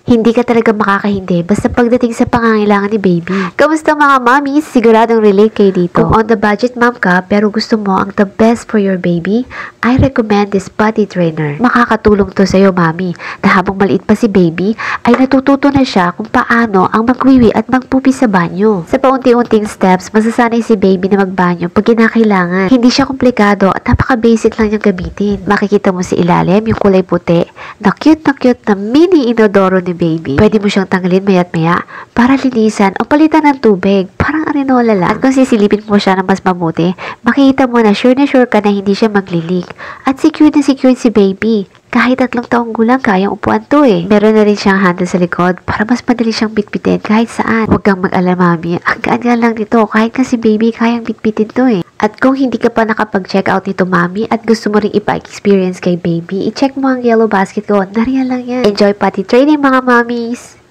Hindi ka talaga makakahindi basta pagdating sa pangangailangan ni baby. Kamusta mga mommies? Siguradong relate kayo dito. Kung on the budget mom ka pero gusto mo ang the best for your baby, I recommend this potty trainer. Makakatulong to sa'yo mami na habang maliit pa si baby ay natututo na siya kung paano ang magwiwi at magpupi sa banyo. Sa paunti-unting steps, masasanay si baby na magbanyo pag kinakailangan. Hindi siya komplikado at napaka-basic lang niyang gamitin. Makikita mo sa ilalim yung kulay puti na cute na mini inodoro ni baby. Pwede mo siyang tanggalin mayat maya para linisan o palitan ng tubig. Parang arenola lang. At kung sisilipin mo siya ng mas mabuti, makikita mo na sure ka na hindi siya maglilik. At secure na secure si baby. Kahit 3 taong gulang, kayang upuan to eh. Meron na rin siyang handle sa likod para mas madali siyang bitbitin kahit saan. Huwag kang mag-alala mami, ang gaan lang nito kahit nga si baby kayang bitbitin to eh. At kung hindi ka pa nakapag-check out nito mami at gusto mo rin ipa-experience kay baby, i-check mo ang yellow basket ko. Nariyan lang yan. Enjoy potty training mga mommies!